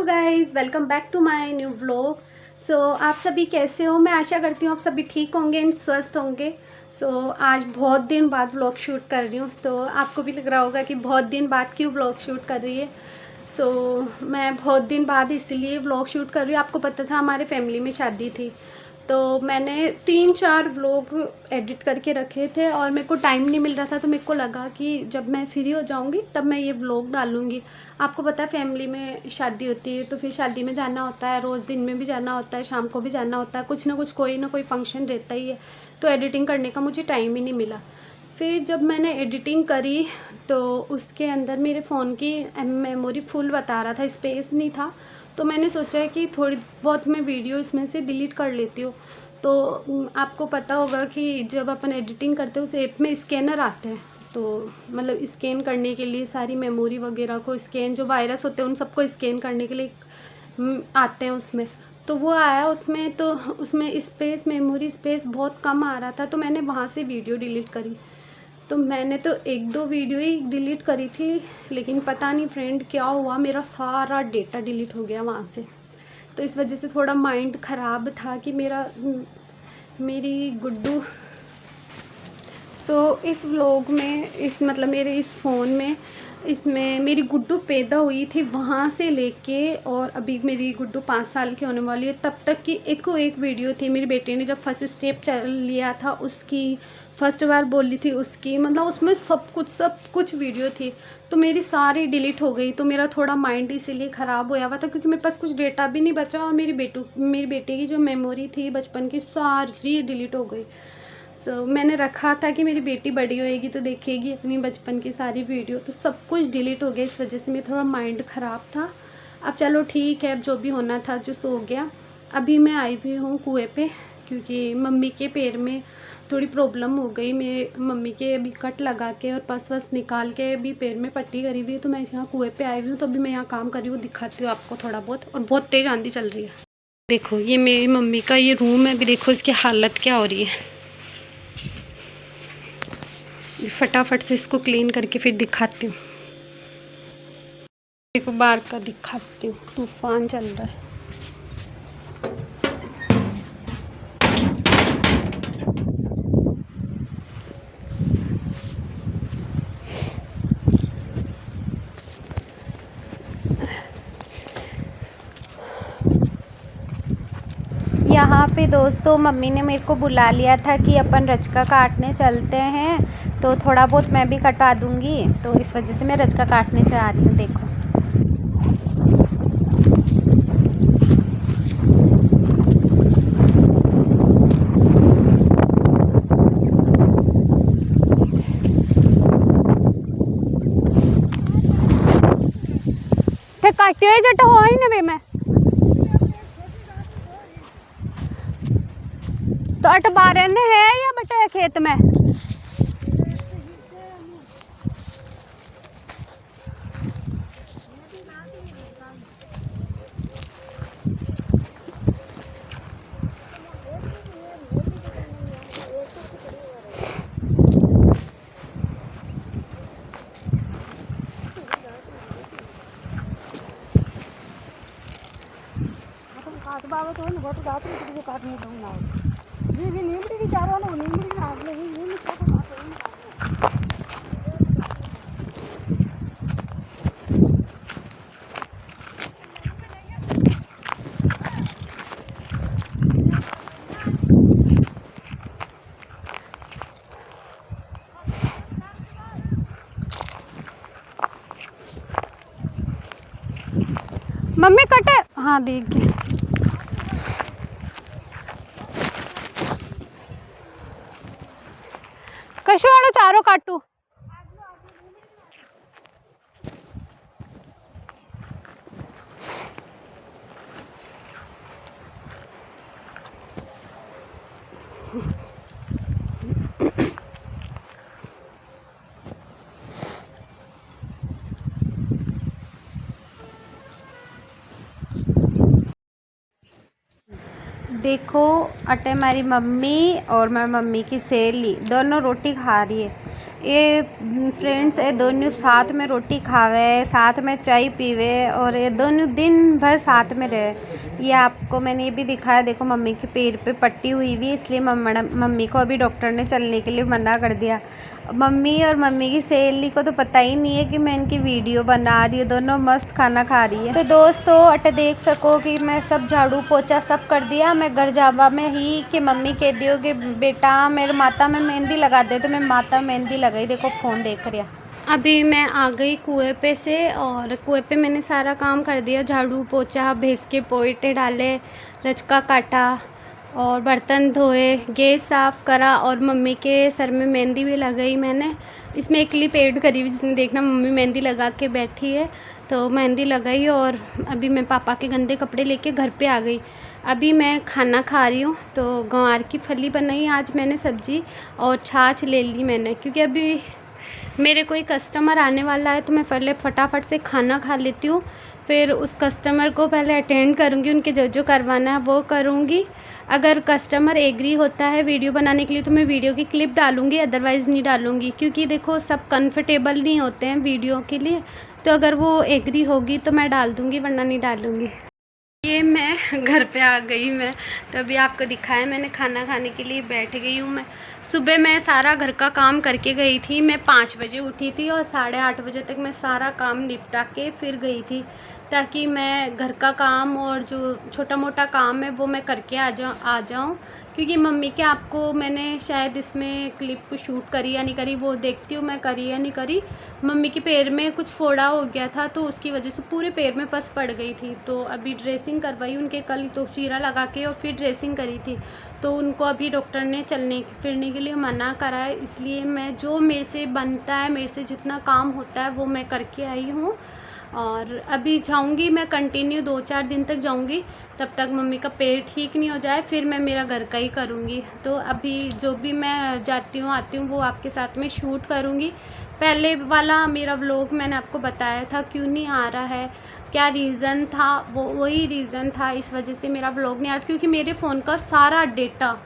Guys, welcome back to my new vlog. आप सभी कैसे हो? मैं आशा करती हूँ आप सभी ठीक होंगे एंड स्वस्थ होंगे। आज बहुत दिन बाद व्लॉग शूट कर रही हूँ, तो आपको भी लग रहा होगा कि बहुत दिन बाद क्यों व्लॉग शूट कर रही है। मैं बहुत दिन बाद इसलिए व्लॉग शूट कर रही हूँ। आपको पता था हमारे फैमिली में शादी थी, तो मैंने 3-4 व्लॉग एडिट करके रखे थे और मेरे को टाइम नहीं मिल रहा था। तो मेरे को लगा कि जब मैं फ्री हो जाऊंगी तब मैं ये व्लॉग डालूंगी। आपको पता है फैमिली में शादी होती है तो फिर शादी में जाना होता है, रोज़ दिन में भी जाना होता है, शाम को भी जाना होता है, कुछ ना कुछ कोई ना कोई फंक्शन रहता ही है। तो एडिटिंग करने का मुझे टाइम ही नहीं मिला। फिर जब मैंने एडिटिंग करी तो उसके अंदर मेरे फ़ोन की मेमोरी फुल बता रहा था, स्पेस नहीं था। तो मैंने सोचा कि थोड़ी बहुत मैं वीडियो इसमें से डिलीट कर लेती हूँ। तो आपको पता होगा कि जब अपन एडिटिंग करते हैं उस ऐप में स्कैनर आते हैं, तो मतलब स्कैन करने के लिए सारी मेमोरी वगैरह को स्कैन, जो वायरस होते हैं उन सबको स्कैन करने के लिए आते हैं उसमें। तो वो आया उसमें, तो उसमें स्पेस, मेमोरी स्पेस बहुत कम आ रहा था। तो मैंने वहाँ से वीडियो डिलीट करी। तो मैंने तो 1-2 वीडियो ही डिलीट करी थी, लेकिन पता नहीं फ्रेंड क्या हुआ, मेरा सारा डेटा डिलीट हो गया वहाँ से। तो इस वजह से थोड़ा माइंड ख़राब था कि मेरी गुड्डू। इस व्लॉग में मेरे इस फ़ोन में इसमें मेरी गुड्डू पैदा हुई थी वहाँ से लेके, और अभी मेरी गुड्डू 5 साल की होने वाली है तब तक की एक वीडियो थी। मेरी बेटी ने जब फर्स्ट स्टेप चल लिया था उसकी, फर्स्ट बार बोली थी उसकी, मतलब उसमें सब कुछ वीडियो थी। तो मेरी सारी डिलीट हो गई। तो मेरा थोड़ा माइंड इसीलिए ख़राब होया हुआ था क्योंकि मेरे पास कुछ डेटा भी नहीं बचा, और मेरी बेटे की जो मेमोरी थी बचपन की सारी डिलीट हो गई। मैंने रखा था कि मेरी बेटी बड़ी होएगी तो देखेगी अपनी बचपन की सारी वीडियो, तो सब कुछ डिलीट हो गया। इस वजह से मेरा थोड़ा माइंड ख़राब था। अब चलो ठीक है, अब जो भी होना था जो सो गया। अभी मैं आई हुई हूँ कुएं पे, क्योंकि मम्मी के पैर में थोड़ी प्रॉब्लम हो गई। मेरे मम्मी के अभी कट लगा के और पस वस निकाल के भी पैर में पट्टी करी हुई है। तो मैं यहाँ कुएँ पे आई हुई हूँ, तो अभी मैं यहाँ काम कर रही हूँ, दिखाती हूँ आपको थोड़ा बहुत। और बहुत तेज़ आंधी चल रही है। देखो ये मेरी मम्मी का ये रूम है, अभी देखो इसकी हालत क्या हो रही है। फटाफट से इसको क्लीन करके फिर दिखाती हूँ। देखो बाहर का दिखाती हूँ, तूफान चल रहा है। यहाँ पे दोस्तों मम्मी ने मेरे को बुला लिया था कि अपन रचका काटने चलते हैं, तो थोड़ा बहुत मैं भी कटा दूँगी। तो इस वजह से मैं रचका काटने जा रही हूँ। देखो काटे हुए जट हो ही ना बे मैं तो अट बारे ने है या बटे खेत में। बाबा तो न गोट गात के काटने दऊं ना ये भी नीमड़ी की चारों ना नीमड़ी ना आग लगी नीमड़ी का तो काट मम्मी कटे। हाँ देख के कशु वालों चारों काटू। देखो अटे हमारी मम्मी और मेरी मम्मी की सहेली दोनों रोटी खा रही है। ये फ्रेंड्स ये दोनों साथ में रोटी खावे, साथ में चाय पीवे और ये दोनों दिन भर साथ में रहे। ये आपको मैंने ये भी दिखाया, देखो मम्मी के पैर पे पट्टी हुई हुई, इसलिए मम्मी को अभी डॉक्टर ने चलने के लिए मना कर दिया। मम्मी और मम्मी की सहेली को तो पता ही नहीं है कि मैं इनकी वीडियो बना रही हूँ, दोनों मस्त खाना खा रही है। तो दोस्तों अट देख सको कि मैं सब झाड़ू पोछा सब कर दिया। मैं घर जावा में ही कि मम्मी कह दियो कि बेटा मेरे माथा में मेहंदी लगा दे, तो मैं माथा में मेहंदी लगाई। देखो फ़ोन देख रहा। अभी मैं आ गई कुएं पे से और कुएं पे मैंने सारा काम कर दिया, झाड़ू पोछा, भैंस के पोइटे डाले, रचका काटा और बर्तन धोए, गैस साफ़ करा और मम्मी के सर में मेहंदी भी लगाई मैंने। इसमें एक क्लिप ऐड करी हुई जिसमें देखना मम्मी मेहंदी लगा के बैठी है, तो मेहंदी लगाई। और अभी मैं पापा के गंदे कपड़े लेके घर पे आ गई। अभी मैं खाना खा रही हूँ, तो गंवार की फली बनाई आज मैंने सब्ज़ी और छाछ ले ली मैंने, क्योंकि अभी मेरे कोई कस्टमर आने वाला है, तो मैं पहले फटाफट से खाना खा लेती हूँ, फिर उस कस्टमर को पहले अटेंड करूँगी, उनके जो जो करवाना है वो करूँगी। अगर कस्टमर एग्री होता है वीडियो बनाने के लिए तो मैं वीडियो की क्लिप डालूँगी, अदरवाइज़ नहीं डालूँगी, क्योंकि देखो सब कंफर्टेबल नहीं होते हैं वीडियो के लिए। तो अगर वो एग्री होगी तो मैं डाल दूँगी, वरना नहीं डालूँगी। ये मैं घर पे आ गई मैं, तो अभी आपको दिखाया मैंने खाना खाने के लिए बैठ गई हूँ मैं। सुबह मैं सारा घर का काम करके गई थी, मैं 5 बजे उठी थी और 8:30 बजे तक मैं सारा काम निपटा के फिर गई थी, ताकि मैं घर का काम और जो छोटा मोटा काम है वो मैं करके आ जाऊँ। क्योंकि मम्मी के आपको मैंने शायद इसमें क्लिप शूट करी या नहीं करी वो देखती हूँ मैं, करी या नहीं करी। मम्मी के पैर में कुछ फोड़ा हो गया था, तो उसकी वजह से पूरे पैर में पस पड़ गई थी। तो अभी ड्रेसिंग करवाई उनके कल, तो चीरा लगा के और फिर ड्रेसिंग करी थी। तो उनको अभी डॉक्टर ने चलने फिरने के लिए मना करा है, इसलिए मैं जो मेरे से बनता है, मेरे से जितना काम होता है वो मैं करके आई हूँ। और अभी जाऊंगी मैं कंटिन्यू 2-4 दिन तक जाऊंगी, तब तक मम्मी का पेट ठीक नहीं हो जाए, फिर मैं मेरा घर का ही करूंगी। तो अभी जो भी मैं जाती हूँ आती हूँ वो आपके साथ में शूट करूंगी। पहले वाला मेरा व्लॉग मैंने आपको बताया था क्यों नहीं आ रहा है, क्या रीज़न था, वो वही रीज़न था, इस वजह से मेरा व्लॉग नहीं आ रहा। क्योंकि मेरे फ़ोन का सारा डेटा,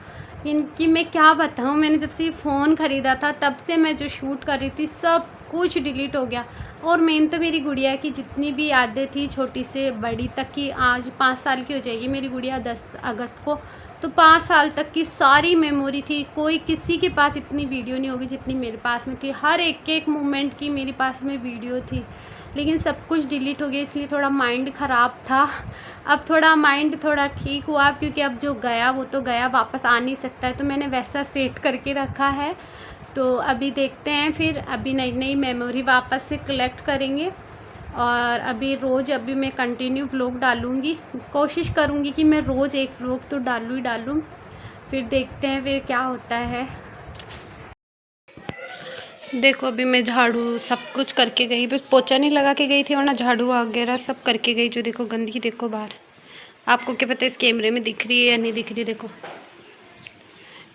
इनकी मैं क्या बताऊँ, मैंने जब से ये फ़ोन ख़रीदा था तब से मैं जो शूट कर रही थी सब कुछ डिलीट हो गया। और मेन तो मेरी गुड़िया की जितनी भी यादें थी छोटी से बड़ी तक की, आज 5 साल की हो जाएगी मेरी गुड़िया 10 अगस्त को, तो 5 साल तक की सारी मेमोरी थी। कोई किसी के पास इतनी वीडियो नहीं होगी जितनी मेरे पास में थी, हर एक मोमेंट की मेरे पास में वीडियो थी। लेकिन सब कुछ डिलीट हो गया, इसलिए थोड़ा माइंड ख़राब था। अब थोड़ा माइंड थोड़ा ठीक हुआ, क्योंकि अब जो गया वो तो गया, वापस आ नहीं सकता है, तो मैंने वैसा सेट करके रखा है। तो अभी देखते हैं, फिर अभी नई नई मेमोरी वापस से कलेक्ट करेंगे। और अभी रोज़ अभी मैं कंटिन्यू व्लॉग डालूँगी, कोशिश करूँगी कि मैं रोज़ एक व्लॉग तो डालूँ ही डालूँ। फिर देखते हैं फिर क्या होता है। देखो अभी मैं झाड़ू सब कुछ करके गई, बस पोछा नहीं लगा के गई थी, वरना झाड़ू वगैरह सब करके गई। जो देखो गंदगी देखो बाहर, आपको क्या पता इस कैमरे में दिख रही है या नहीं दिख रही। देखो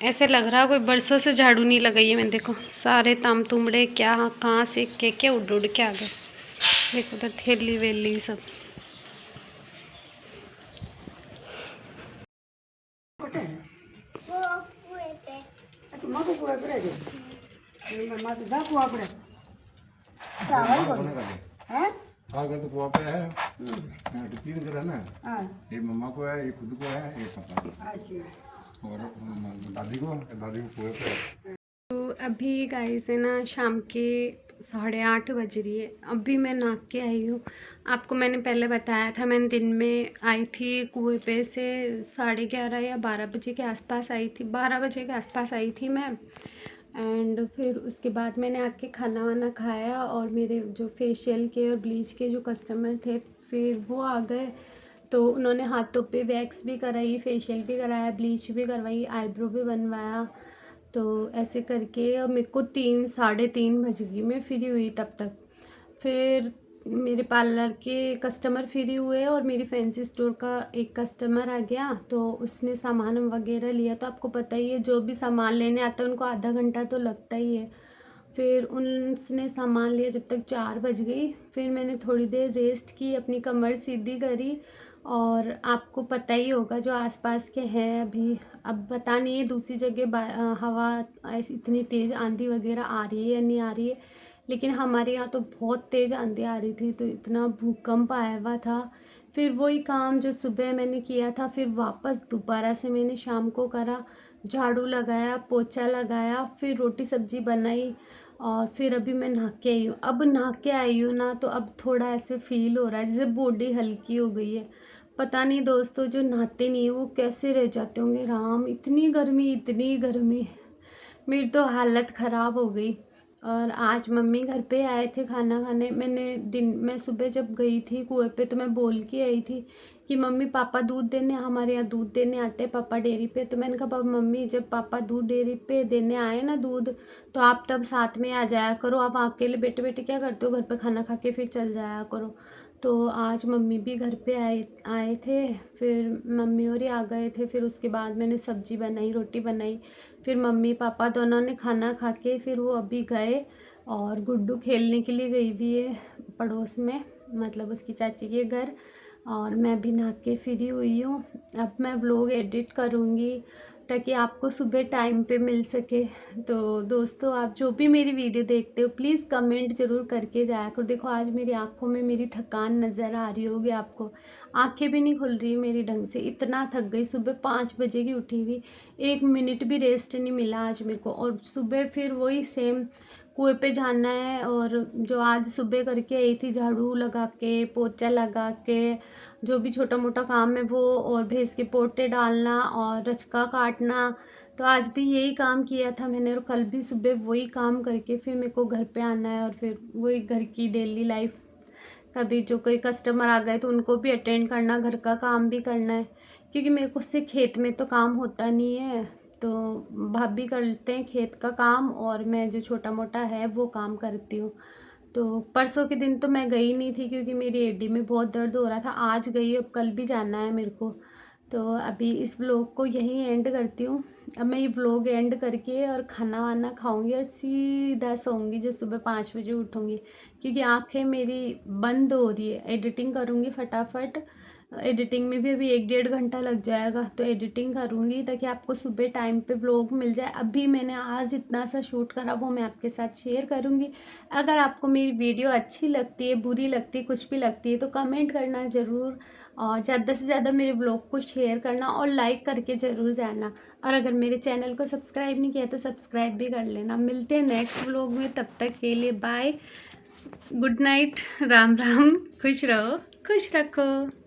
ऐसे लग रहा है कोई बरसों से झाड़ू नहीं लगाई है मैंने। देखो सारे ताम तुमड़े क्या कहाँ से क्या उड़ उड़ के आ गए। देखो उधर थैली वेली सब। ये मम्मा को है, ये खुद को है, ये पापा और दादी को पूरे पे। तो अभी गाइस है ना शाम के 8:30 बज रही है। अभी मैं नहा के आई हूँ। आपको मैंने पहले बताया था, मैंने दिन में आई थी कुएं पे से 11:30 या 12 बजे के आसपास आई थी, 12 बजे के आसपास आई थी मैं। एंड फिर उसके बाद मैंने आके खाना वाना खाया, और मेरे जो फेशियल के और ब्लीच के जो कस्टमर थे फिर वो आ गए, तो उन्होंने हाथों पे वैक्स भी कराई, फेशियल भी कराया, ब्लीच भी करवाई, आईब्रो भी बनवाया। तो ऐसे करके और मेरे को 3-3:30 बज गई, मैं फ्री हुई तब तक। फिर मेरे पार्लर के कस्टमर फ्री हुए और मेरी फैंसी स्टोर का एक कस्टमर आ गया, तो उसने सामान वगैरह लिया। तो आपको पता ही है जो भी सामान लेने आता है उनको आधा घंटा तो लगता ही है। फिर उसने सामान लिया जब तक 4 बज गई। फिर मैंने थोड़ी देर रेस्ट की, अपनी कमर सीधी करी। और आपको पता ही होगा जो आसपास के हैं अभी, अब पता नहीं है दूसरी जगह हवा ऐसी इतनी तेज़ आंधी वगैरह आ रही है या नहीं आ रही है, लेकिन हमारे यहाँ तो बहुत तेज़ आंधी आ रही थी, तो इतना भूकंप आया हुआ था। फिर वही काम जो सुबह मैंने किया था, फिर वापस दोबारा से मैंने शाम को करा, झाड़ू लगाया, पोछा लगाया, फिर रोटी सब्जी बनाई। और फिर अभी मैं नहा के आई हूँ। अब नहा के आई हूँ ना, तो अब थोड़ा ऐसे फील हो रहा है जैसे बॉडी हल्की हो गई है। पता नहीं दोस्तों, जो नहाते नहीं है वो कैसे रह जाते होंगे। राम, इतनी गर्मी, इतनी गर्मी, मेरी तो हालत ख़राब हो गई। और आज मम्मी घर पे आए थे खाना खाने। मैं सुबह जब गई थी कुएं पे, तो मैं बोल के आई थी कि मम्मी पापा दूध देने, हमारे यहाँ दूध देने आते हैं पापा डेयरी पे। तो मैंने कहा पापा मम्मी, जब पापा दूध डेयरी पे देने आए ना दूध, तो आप तब साथ में आ जाया करो। आप अकेले बेटे बेटे क्या करते हो, घर पे खाना खा के फिर चल जाया करो। तो आज मम्मी भी घर पे आए थे, फिर मम्मी और ही आ गए थे। फिर उसके बाद मैंने सब्जी बनाई, रोटी बनाई। फिर मम्मी पापा दोनों ने खाना खा के फिर वो अभी गए, और गुड्डू खेलने के लिए गई हुई है पड़ोस में, मतलब उसकी चाची के घर। और मैं भी नहा के फ्री हुई हूँ। अब मैं व्लॉग एडिट करूँगी ताकि आपको सुबह टाइम पे मिल सके। तो दोस्तों, आप जो भी मेरी वीडियो देखते हो प्लीज़ कमेंट ज़रूर करके जाया करो। देखो आज मेरी आँखों में मेरी थकान नज़र आ रही होगी आपको, आंखें भी नहीं खुल रही मेरी ढंग से, इतना थक गई। सुबह 5 बजे की उठी हुई, 1 मिनट भी रेस्ट नहीं मिला आज मेरे को। और सुबह फिर वही सेम कुएं पे जाना है, और जो आज सुबह करके आई थी झाड़ू लगा के, पोछा लगा के, जो भी छोटा मोटा काम है वो, और भैंस के पोटे डालना और रचका काटना, तो आज भी यही काम किया था मैंने। और कल भी सुबह वही काम करके फिर मेरे को घर पे आना है, और फिर वही घर की डेली लाइफ। कभी जो कोई कस्टमर आ गए तो उनको भी अटेंड करना, घर का काम भी करना है, क्योंकि मेरे को से खेत में तो काम होता नहीं है। तो भाभी करते हैं खेत का काम, और मैं जो छोटा मोटा है वो काम करती हूँ। तो परसों के दिन तो मैं गई नहीं थी क्योंकि मेरी एडी में बहुत दर्द हो रहा था। आज गई, अब कल भी जाना है मेरे को। तो अभी इस व्लॉग को यहीं एंड करती हूँ। अब मैं ये व्लॉग एंड करके और खाना वाना खाऊंगी और सीधा सोऊंगी, जो सुबह 5 बजे उठूंगी, क्योंकि आंखें मेरी बंद हो रही है। एडिटिंग करूँगी फटाफट, एडिटिंग में भी अभी 1-1.5 घंटा लग जाएगा, तो एडिटिंग करूँगी ताकि आपको सुबह टाइम पे व्लॉग मिल जाए। अभी मैंने आज इतना सा शूट करा वो मैं आपके साथ शेयर करूँगी। अगर आपको मेरी वीडियो अच्छी लगती है, बुरी लगती है, कुछ भी लगती है, तो कमेंट करना ज़रूर, और ज़्यादा से ज़्यादा मेरे व्लॉग को शेयर करना और लाइक करके ज़रूर जाना। और अगर मेरे चैनल को सब्सक्राइब नहीं किया तो सब्सक्राइब भी कर लेना। मिलते हैं नेक्स्ट व्लॉग में, तब तक के लिए bye, good night, Ram Ram, खुश रहो, खुश रखो।